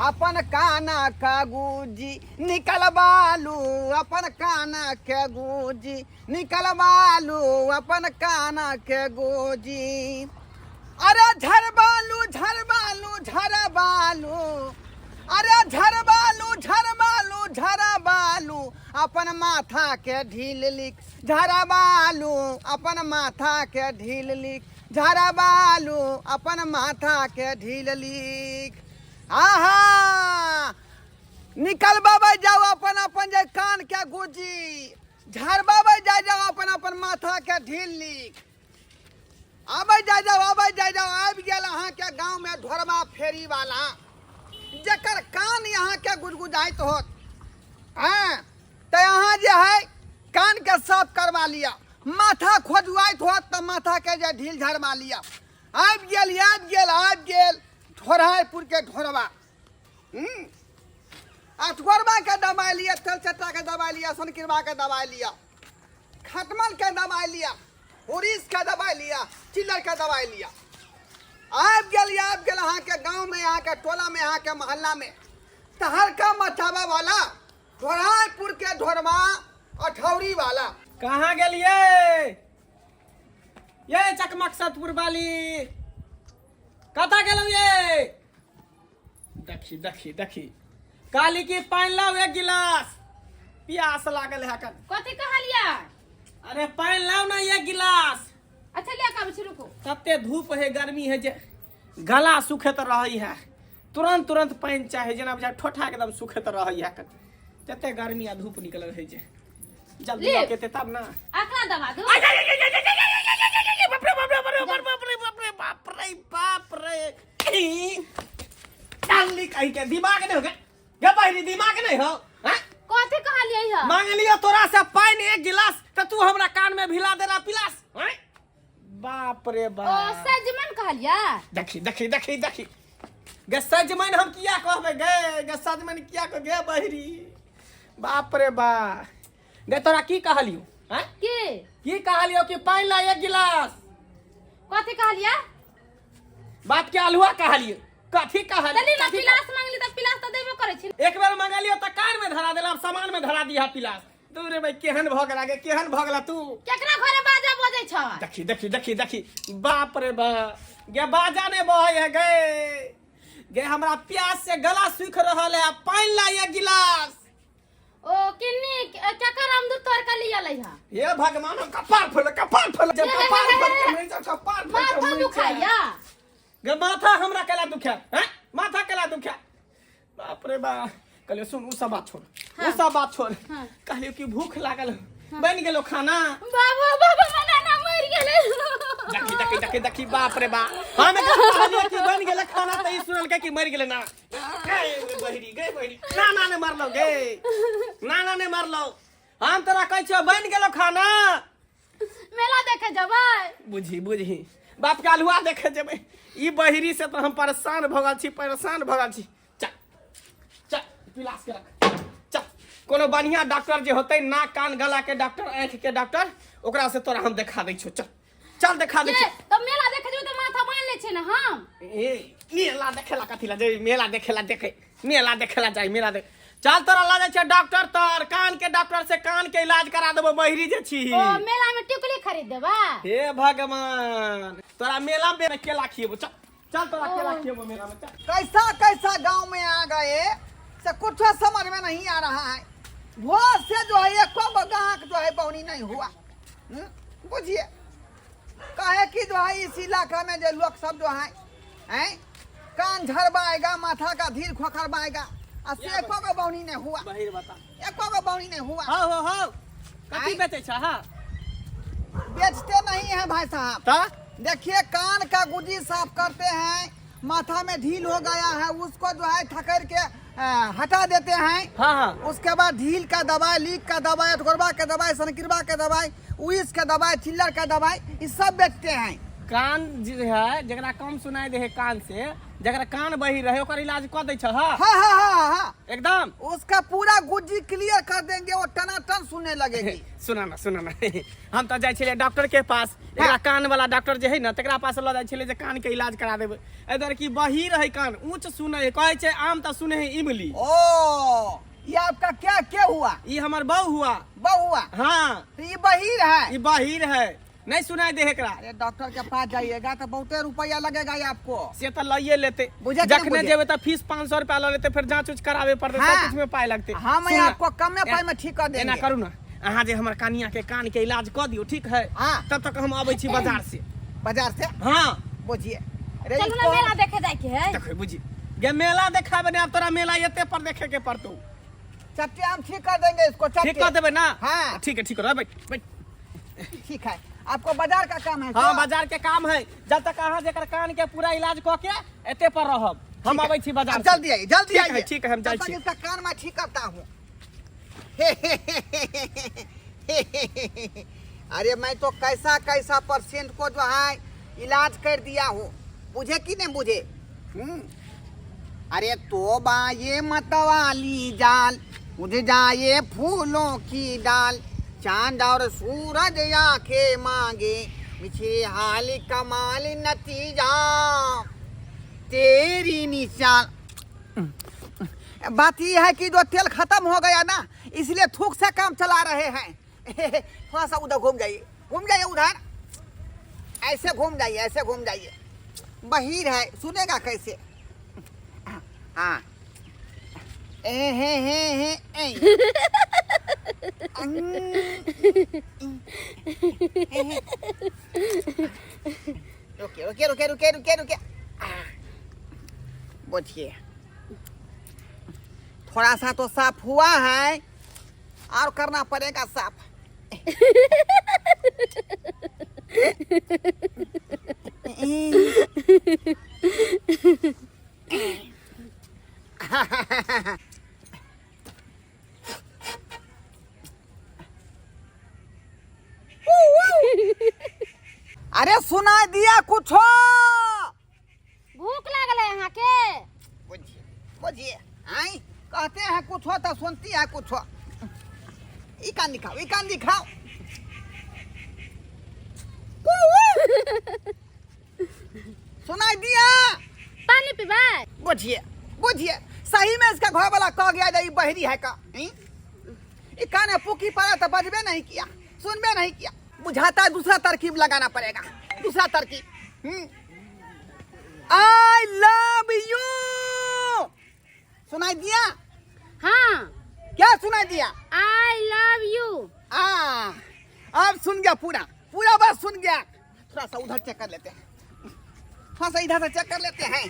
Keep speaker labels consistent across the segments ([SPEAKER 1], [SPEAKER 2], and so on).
[SPEAKER 1] अपन काना का गुजी निकल बालू, अपन काना के गुजी निकल बालू, अपन काना के गुजी। अरे झर बालू झर बालू झर बालू, अरे झर बालू झर बालू झर बालू, अपन माथा के ढील लिख झर बालू, अपन माथा के ढील लिख झर बालू, अपन माथा के ढील लिख। आहा निकल बाबा जाओ अपन अपन जे कान के गुजी, झर बाबा जाओ अपन अपन माथा के ढील लिख। आबे जा जाओ आबि गेल अहाँ के गांव में ढोरबा फेरी वाला, जकर कान यहाँ के गुजगुजाइत होत। हाँ तो यहाँ जे है कान के साफ करवा लिया, माथा खोजुआइत होत तो माथा के जे ढील झरवा लिया। आबि गेल ढोरापुर के ढोरबा। ढोरबा के दवाई लिया, तेलचट्टा के दवाई लिया, सनकिरवा के दवाई लिया, खटमल के दवाई लिया, उड़ीस के दवाई लिया, चिल्लर के दवाई लिया। आबि गेल अहाँ के गांव में, यहाँ के टोला में, यहाँ के मोहल्ला में तहर का मचावा वाला ढोरापुर के ढोरबा अठौरी वाला।
[SPEAKER 2] कहाँ गेलिए ये चकमकसदपुर वाली, कता गेलौ ये? देखी काली की पानी लाओ एक गिलास, प्यास लागल है कन।
[SPEAKER 3] कथी कहलिया?
[SPEAKER 2] अरे पानी लाओ ना एक गिलास।
[SPEAKER 3] अच्छा ले का बच्चे रुको।
[SPEAKER 2] तते धूप है, गर्मी है जे गला सुखत रही है, तुरंत पानी चाहे, जना बुझा ठोठा एकदम सुखत रही है कन। तते गर्मी आ धूप निकल रही है, जल्दी लेके तब ना
[SPEAKER 3] आखना दबा दो।
[SPEAKER 2] बाप रे डाली कहीं के दिमाग नहीं हो गया, गे बहिनी दिमाग नहीं हो?
[SPEAKER 3] कथी कहलियै ह?
[SPEAKER 2] मांग लियो तोरा से पानी एक गिलास तो तू हमरा कान में भिला देला पिलास। बाप रे बाप।
[SPEAKER 3] ओ सजमन कहलिया?
[SPEAKER 2] देखी गे सजमन हम किया कहबे गे सजमन किया कह गे बहिरी। बाप रे बा गे तोरा की कहलियो? की कहलियो कि पानी ला एक गिलास?
[SPEAKER 3] कथी कहलिया?
[SPEAKER 2] बात के अलहुआ कहलियो, कथी कहलियो?
[SPEAKER 3] दली ना पिलास मांगली त पिलास त देबे करे छी।
[SPEAKER 2] एक बार मंगलियो त कार में धरा देला, सामान में धरा दिया पिलास। तू रे भाई केहन भगला गे, केहन भगला तू?
[SPEAKER 3] केकरा घरे बाजा बजै छ?
[SPEAKER 2] देखी बाप रे बा गे बाजा ने बहै है गे हमरा प्यास से गला सूख रहल है, पानी ला एक गिलास।
[SPEAKER 3] ओ किन्नी केकर अमदुर तोर का लिया लै ह?
[SPEAKER 2] हे भगवान कपार फल जब कपार फल
[SPEAKER 3] माथा दुखाया
[SPEAKER 2] गे माथा हमरा केला दुखा हैं, माथा केला दुखा। बाप रे बा कहलियो सुन उ सब बात छोड़। कहलियो कि भूख लागल, बन गेलो खाना?
[SPEAKER 3] बाबा बनाना मर गेले।
[SPEAKER 2] देखी बाप रे बा हम कहलियो कि बन गेले खाना त ई सुनल के कि मर गेले ना। गे बहिरी नाना ने मारलो हम तोरा कहै छियो बन गेलो खाना।
[SPEAKER 3] मेला देखे जबै?
[SPEAKER 2] बुझी बाप के अलुआ देखे जेबै। ई बहिरी से तो हम परेशान भगल छी। चल पिलास के रख, चल कोनो बढ़िया डॉक्टर जे होतै, नाक कान गला के डॉक्टर, आँख के डॉक्टर, ओकरा से तोरा हम देखा दै छियो। चल देखा दै छियो।
[SPEAKER 3] तो मेला देखे जेबै त माथा बांध ले छै न हम।
[SPEAKER 2] मेला देखेला कथी ला जेबै? मेला देखेला जाई मेला देख। चल तोरा ला जाइ छै डॉक्टर तर, कान के डॉक्टर से कान के इलाज करा देबो बहिरी जे छी।
[SPEAKER 3] ओ मेला में टिकुली खरीद देबा?
[SPEAKER 2] हे भगवान तोरा मेला में केला खिएबो। चल तोरा केला खिएबो मेला में। चल
[SPEAKER 1] कैसा गांव में आ गए से कुछ समझ में नहीं आ रहा है। भोर से जो है एक गाहक जो है बौनी नहीं हुआ। बुझिए कहे कि जो है इस इलाका में जो लोग सब जो है कान झरवाएगा, माथा का धीर खोखरवाएगा, एको गो बौनी नहीं हुआ।
[SPEAKER 2] बहिर बता
[SPEAKER 1] एको गो बौनी नहीं हुआ।
[SPEAKER 2] हो कथी बेचै छ?
[SPEAKER 1] बेचते नहीं है भाई साहब। देखिए कान का गुजी साफ करते हैं, माथा में ढील हो गया है उसको जो है ठकर के हटा देते हैं। उसके बाद ढील का दवाई, लीक का दवाई, ढोरबा के दवाई, सनकिरवा के दवाई, उइस के दवाई, चिल्लर का दवाई, ये सब बेचते हैं।
[SPEAKER 2] कान जे है जरा कम सुनाई दे है कान से, जरा कान बही रहे ओकर इलाज कर दे छ। हां
[SPEAKER 1] हाँ हाँ हाँ हाँ
[SPEAKER 2] एकदम
[SPEAKER 1] उसका पूरा गुज्जी क्लियर कर देंगे, वो टनाटन सुनने लगेगी।
[SPEAKER 2] सुना ना हम तो जाय छिले डॉक्टर के पास, एकरा कान वाला डॉक्टर जे है ना तकरा पास ल जाय छिले जे कान के इलाज करा देबे। इधर की बही रहे कान, ऊंच सुने कहे छे आम त सुने है इमली।
[SPEAKER 1] ओ ये आपका क्या क्या हुआ?
[SPEAKER 2] ई हमर बहू हुआ।
[SPEAKER 1] बहू हुआ?
[SPEAKER 2] हां
[SPEAKER 1] तो ये बहिर है?
[SPEAKER 2] ई बहिर है, नहीं सुनाई दे एकरा।
[SPEAKER 1] अरे डॉक्टर के पास जाइएगा तो बहुते रुपया लगेगा ये आपको।
[SPEAKER 2] से तो लइए लेते,
[SPEAKER 1] बुझे
[SPEAKER 2] जखने जेबे त फीस 500 रुपया ल लेते, फिर जांच उच करावे पड़ते,
[SPEAKER 1] हाँ।
[SPEAKER 2] सब कुछ में पाए लगते।
[SPEAKER 1] हम
[SPEAKER 2] सुन ना,
[SPEAKER 1] आपको कम में पाई में ठीक कर
[SPEAKER 2] एना
[SPEAKER 1] देंगे।
[SPEAKER 2] करू ना, अहाँ जे हमर कनिया के कान के इलाज कर दियो, ठीक है?
[SPEAKER 1] हाँ।
[SPEAKER 2] तब तक हम आबै छी बाजार से।
[SPEAKER 1] बाजार से?
[SPEAKER 2] हाँ
[SPEAKER 1] बुझिए
[SPEAKER 3] चलू ना मेला देखे जाए के है।
[SPEAKER 2] देखो बुझी गे मेला देखाबे ने, अब तोरा मेला एते पर देखे के पड़तो।
[SPEAKER 1] चट्टे हम ठीक कर देंगे इसको।
[SPEAKER 2] ठीक कर देबे ना?
[SPEAKER 1] हाँ।
[SPEAKER 2] ठीक है, ठीक है, बैठ बैठ।
[SPEAKER 1] ठीक है, आपको बाजार का काम है?
[SPEAKER 2] हाँ बाजार के काम है, जब तक अहाँ जेकर कान के पूरा इलाज क के एते पर रहब, हम आबै छी बाजार से।
[SPEAKER 1] जल्दी आइए, जल्दी
[SPEAKER 2] ठीक है,
[SPEAKER 1] आइए।
[SPEAKER 2] ठीक है, हम जाइ
[SPEAKER 1] तब तक
[SPEAKER 2] छी।
[SPEAKER 1] इसका कान मैं ठीक करता हूँ। अरे मैं तो कैसा कैसा पेशेंट को जो है इलाज कर दिया हूँ, बुझे कि नहीं बुझे? अरे तो बाये मतवाली जाल, मुझे जाए फूलों की डाल, चांद और सूरज आंखें मांगे, पीछे हाल कमाल नतीजा तेरी निशान। बात यह है कि जो तेल खत्म हो गया ना, इसलिए थूक से काम चला रहे हैं। थोड़ा सा उधर घूम जाइए उधर, ऐसे घूम जाइए, ऐसे घूम जाइए। बहिर है, सुनेगा कैसे? हाँ रुके रुके रुके रुके रुके। बोलिए थोड़ा सा तो साफ हुआ है, और करना पड़ेगा साफ। अरे सुना दिया कुछ?
[SPEAKER 3] भूख लागल है यहाँ के।
[SPEAKER 1] बुझिए बुझिए, आई कहते हैं कुछ हो तो सुनती है कुछ हो। ई कान दिखाओ। सुनाई दिया?
[SPEAKER 3] पानी पीबा?
[SPEAKER 1] बुझिए सही में इसका घर वाला कह गया ये बहरी है का। ई कान पुकी पड़ा तो बजबे नहीं किया, सुनबे नहीं किया। बुझाता है दूसरा तरकीब लगाना पड़ेगा, दूसरा तरकीब। आई लव यू सुनाई दिया?
[SPEAKER 3] हाँ।
[SPEAKER 1] क्या सुनाई दिया?
[SPEAKER 3] I love you.
[SPEAKER 1] अब सुन गया, पूरा बात सुन गया। थोड़ा सा उधर चेक कर लेते हैं, थोड़ा सा इधर से चेक कर लेते हैं।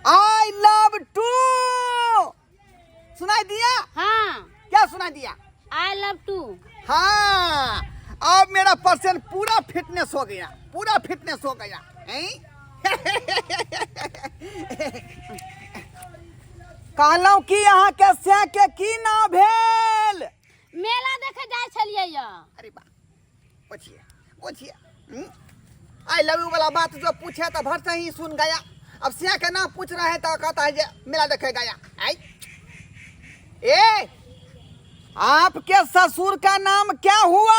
[SPEAKER 1] आई लव टू सुनाई दिया?
[SPEAKER 3] हाँ।
[SPEAKER 1] क्या सुनाई दिया?
[SPEAKER 3] I love to.
[SPEAKER 1] हाँ अब मेरा पर्सन पूरा फिटनेस हो गया, पूरा फिटनेस हो गया। कहलौं कि यहाँ के से के की ना भेल?
[SPEAKER 3] मेला देखे जाए छलिए या।
[SPEAKER 1] अरे बा पूछिए आई लव यू वाला बात जो पूछे तो भर से ही सुन गया। अब सिया के नाम पूछ रहे हैं तो कहता है जे मेला देखे गया। आई ए आपके ससुर का नाम क्या हुआ?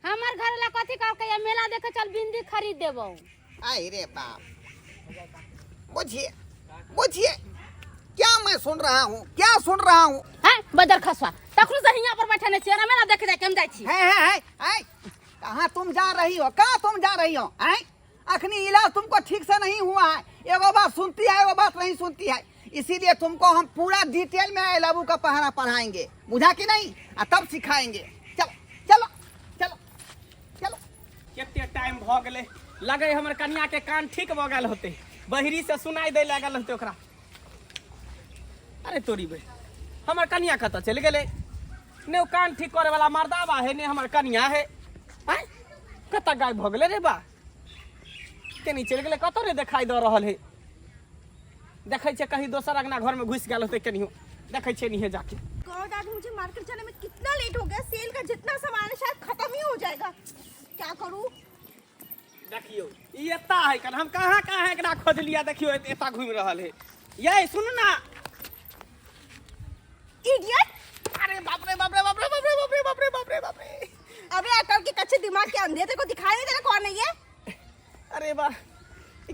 [SPEAKER 3] हमार घर ला कथी कह के मेला देखे चल बिंदी खरीद देबो।
[SPEAKER 1] आई रे बाप, बुझिए क्या मैं सुन रहा हूँ?
[SPEAKER 3] हैं बदर खसवा तखनु से हिया पर बैठे ने चेरा मेला देखे जाके हम जाई छी।
[SPEAKER 1] है कहाँ तुम जा रही हो? हैं अखनी इलाज तुमको ठीक से नहीं हुआ है, एगो बात सुनती है एगो बात नहीं सुनती है, इसीलिए तुमको हम पूरा डिटेल में आई लव यू का पहरा पढ़ाएंगे, बुझा कि नहीं? तब सिखाएंगे। चलो
[SPEAKER 2] केते टाइम भ गेले, लगे हमर कन्या के कान ठीक भ गेल होते, बहिरी से सुनाई दे लागल होते ओकरा। अरे तोरी बे, हमर कन्या कत चल गेले? ने कान ठीक करे वाला मर्दावा है, ने हमर कन्या है। हैं कत गायब भ गेले रे बा? केनी चल गेले, कत रे दिखाई द रहल है? देखै छे कहीं दोसर अंगना घर में घुस गेल होते, केनियो देखै छे नहीं जाके।
[SPEAKER 4] गॉड आज मुझे मार्केट जाने में कितना लेट हो गया। सेल का जितना सामान है शायद खत्म ही हो जाए। जाएगा। क्या करूं?
[SPEAKER 2] देखियो ई एता है कन हम कहां कहां एकरा खोज लिया। देखियो एता घूम रहल है। ये सुन ना
[SPEAKER 4] इडियट!
[SPEAKER 2] अरे बाप रे बाप रे बाप रे बाप रे बाप रे बाप रे बाप रे बाप रे।
[SPEAKER 4] अबे अकल के कच्चे दिमाग के अंधे तेरे को दिखाई नहीं दे रहा कौन है ये?
[SPEAKER 2] अरे बा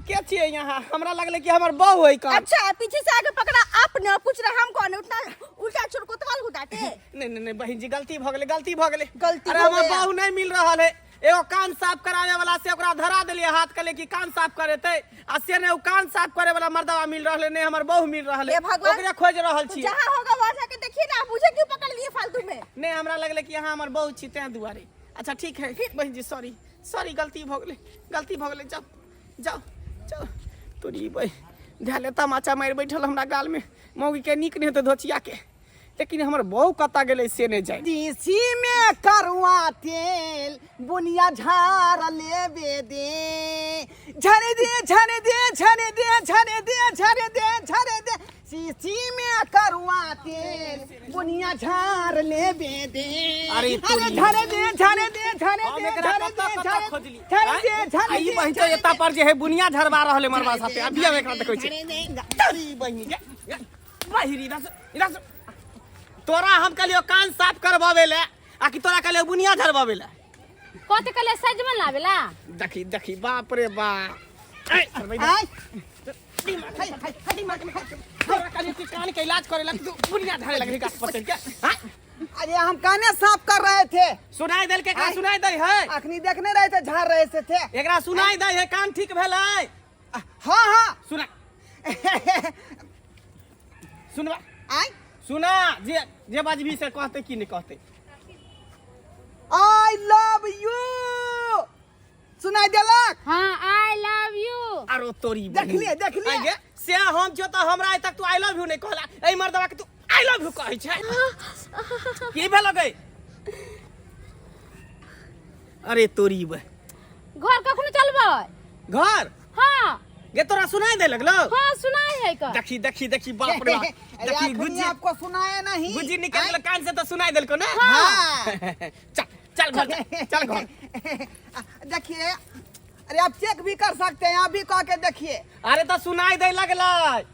[SPEAKER 2] क्या छिए यहाँ हमरा लगले कि हमर बहू है का।
[SPEAKER 4] अच्छा पीछे से आगे पकड़ा आपने और पूछ रहा हम कौन है? उतना उल्टा चोर को तवाल घुटाते।
[SPEAKER 2] नहीं नहीं नहीं बहन जी गलती भ गेले गलती भ गेले।
[SPEAKER 4] गलती
[SPEAKER 2] अरे
[SPEAKER 4] हो
[SPEAKER 2] हमर
[SPEAKER 4] गया।
[SPEAKER 2] बहू नहीं मिल रहल है। एगो कान साफ करावे वाला से ओकरा धरा देलिए हाथ कले कि कान साफ करेते आ से ने कान साफ करे वाला मर्दवा मिल रहल ने हमर बहू मिल रहल है।
[SPEAKER 4] हे भगवान!
[SPEAKER 2] ओकरा खोज रहल
[SPEAKER 4] तो
[SPEAKER 2] छी।
[SPEAKER 4] जहाँ होगा वहाँ जाके देखिए ना। मुझे क्यों पकड़ लिए फालतू में?
[SPEAKER 2] नहीं हमरा लगले कि यहाँ हमर बहू छी ते दुआरे। अच्छा ठीक है बहन जी सॉरी सॉरी गलती भ गेले गलती भ गेले। जाओ जाओ जाओ तोरी बहन ध्याले तमाचा मार बैठल हमरा गाल में। मौगी के निक नहीं तो धोचिया के लेकिन हमर बहू कता गेले से नहीं जाए।
[SPEAKER 1] तीसी में करुआ तेल बुनिया झार लेवे दे झरे दे झरे दे झरे दे झरे दे झरे दे झरे दे सीसी में करुआ तेल बुनिया झार लेवे दे।
[SPEAKER 2] अरे तोरी
[SPEAKER 1] झरे दे झरे दे झरे
[SPEAKER 2] हम
[SPEAKER 1] दे
[SPEAKER 2] एकरा
[SPEAKER 1] झरे
[SPEAKER 2] कता
[SPEAKER 1] दे
[SPEAKER 2] कता
[SPEAKER 1] झरे
[SPEAKER 2] खोजली।
[SPEAKER 1] झरे दे झरे
[SPEAKER 2] आई
[SPEAKER 1] दे
[SPEAKER 2] बहन तो एता पर जे है बुनिया झरबा रहले मरबा साथे अभी हम एकरा देखै छी।
[SPEAKER 1] झरे दे
[SPEAKER 2] तोरी बहनी के बाहिरी इधर से तोरा हम कहलियो कान साफ करबावे ले आ कि तोरा कहलियो बुनिया झरबावे ले।
[SPEAKER 3] कथी कले सजमन लावेला?
[SPEAKER 2] देखी देखी बाप रे बाप। ए
[SPEAKER 1] आई
[SPEAKER 2] दिमाग में तोरा कहलियो कि कान के इलाज करे ला तू बुनिया झरे लगे गाछ पर के। हां
[SPEAKER 1] अरे हम काने साफ कर रहे थे।
[SPEAKER 2] सुनाई देल के का सुनाई दे है?
[SPEAKER 1] अखनी देखने रहे थे झाड़ रहे से थे।
[SPEAKER 2] एकरा सुनाई दे है कान ठीक भेलै?
[SPEAKER 1] हाँ हाँ
[SPEAKER 2] सुना सुनबा
[SPEAKER 1] आई
[SPEAKER 2] सुना जे जे बाजबी से कहते कि नहीं कहते।
[SPEAKER 1] आई लव यू सुनाई देलक।
[SPEAKER 3] हाँ आई लव यू।
[SPEAKER 2] आरो तोरी
[SPEAKER 1] देखलिए देखलिए
[SPEAKER 2] आगे से हम जो तो हमरा आज तक तू आई लव यू नहीं कहला। ए मर्दवा के तू आई लव यू कहै छै की भेल गई? अरे तोरी बे
[SPEAKER 3] घर कखनो चलबै?
[SPEAKER 2] घर
[SPEAKER 3] हाँ
[SPEAKER 2] गे तोरा सुनाई दे लगलो?
[SPEAKER 3] हाँ सुनाई है का।
[SPEAKER 2] देखी देखी देखी बाप रे बाप।
[SPEAKER 1] अरे
[SPEAKER 2] देखी
[SPEAKER 1] अखनी
[SPEAKER 2] गुज्जी
[SPEAKER 1] आपको सुनाया नहीं।
[SPEAKER 2] गुज्जी निकल कान से तो सुनाई देलको ना।
[SPEAKER 1] हाँ
[SPEAKER 2] चल चल घर चल घर।
[SPEAKER 1] देखिए अरे आप चेक भी कर सकते हैं आप भी कह के देखिए।
[SPEAKER 2] अरे तो सुनाई दे लगला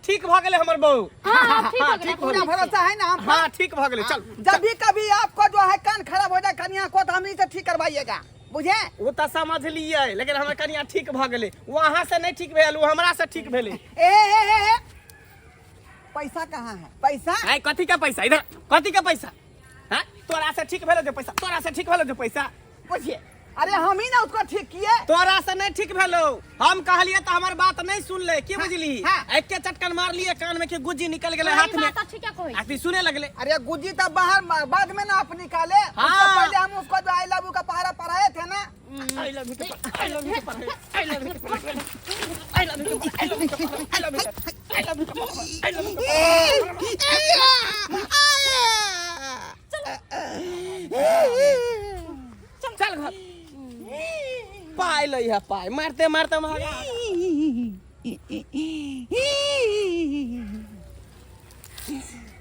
[SPEAKER 2] ठीक भ गेले हमर बहू।
[SPEAKER 3] हाँ ठीक हो गया।
[SPEAKER 1] पूरा भरोसा है ना हम
[SPEAKER 2] हाँ ठीक भ गेले चल।
[SPEAKER 1] जब भी कभी आपको जो है कान खराब हो जाए कन्या को तो हम इसे ठीक करवाइएगा बुझे।
[SPEAKER 2] वो तो समझ लिए लेकिन हमर कनिया ठीक भ गेले वहां से नहीं ठीक भेल वो हमरा से ठीक भेले।
[SPEAKER 1] ए पैसा कहाँ है? पैसा
[SPEAKER 2] आई कथी का पैसा इधर कथी का पैसा? हैं तोरा से ठीक भेलो जो पैसा तोरा से ठीक भेलो जो पैसा
[SPEAKER 1] पूछिए। अरे हम ही ना उसको ठीक किए।
[SPEAKER 2] तोरा से नहीं ठीक भेलो हम कहलिए तो हमार बात नहीं सुन ले की बुझली।
[SPEAKER 1] हाँ।
[SPEAKER 2] एक के चटकन मार लिए कान में कि गुज्जी निकल गेले हाथ में।
[SPEAKER 3] ठीक है कोई।
[SPEAKER 2] आती सुने लगले।
[SPEAKER 1] अरे गुज्जी तब बाहर बाद में ना आप निकाले।
[SPEAKER 2] हाँ।
[SPEAKER 1] उससे पहले हम उसको जो आई लव यू का पहरा पढ़ाए थे ना।
[SPEAKER 2] I love you I love you I love you I love you I love you I love you I love you I love you चल घर पाए लई है पाए मारते मारते भागा।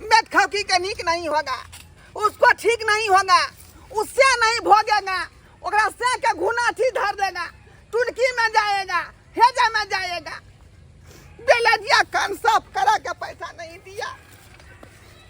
[SPEAKER 1] बैठ खौकी का नीक नहीं होगा उसको ठीक नहीं होगा उससे नहीं भोगेगा ओकरा से के घुना थी धर देगा टुलकी में जाएगा हेजा में जाएगा। बेलजिया कान साफ करा के पैसा नहीं दिया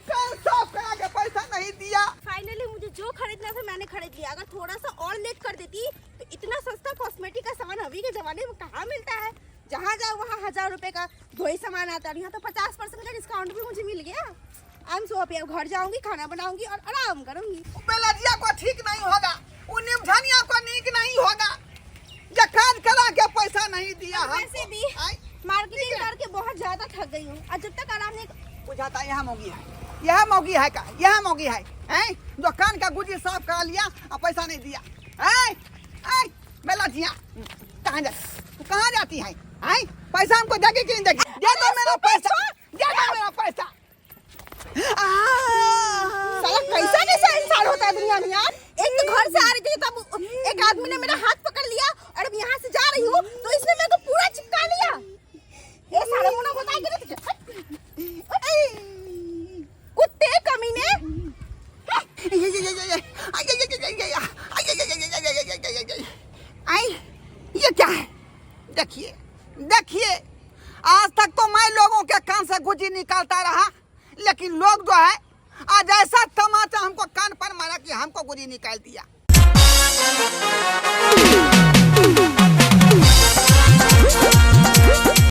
[SPEAKER 1] कान साफ करा के पैसा नहीं दिया।
[SPEAKER 4] फाइनली मुझे जो खरीदना था मैंने खरीद लिया। अगर थोड़ा सा और लेट कर देती तो इतना सस्ता कॉस्मेटिक का सामान अभी के जमाने में कहाँ मिलता है। जहाँ जाओ वहाँ 1000 रुपए का वही सामान आता है। यहाँ तो 50% का डिस्काउंट भी मुझे मिल गया। I am so happy. अब घर जाऊंगी खाना बनाऊंगी और आराम करूंगी।
[SPEAKER 1] बेलजिया को ठीक नहीं होगा निमझनिया को नीक नहीं होगा जो कान करा के पैसा नहीं दिया।
[SPEAKER 4] वैसे भी मार्केटिंग करके बहुत ज्यादा थक गई हूँ और जब तक आराम नहीं
[SPEAKER 1] बुझाता है यहाँ मौगी है यह मौगी है का यह मौगी है जो कान का गुजी साफ करा लिया और पैसा नहीं दिया। बेलजिया कहाँ जा तू कहाँ जाती है? पैसा हमको देगी कि नहीं देगी? दे दो मेरा पैसा दे दो मेरा पैसा।
[SPEAKER 4] साला कैसा कैसा इंसान होता है दुनिया में यार। एक तो घर से आ रही थी तब एक आदमी ने मेरा हाथ पकड़ लिया और अब यहाँ से जा रही हूँ तो इसने मेरे को पूरा चिपका लिया। ये सारा मुना बताएगा ना तुझे कुत्ते कमीने।
[SPEAKER 1] बोरी निकाल दिया।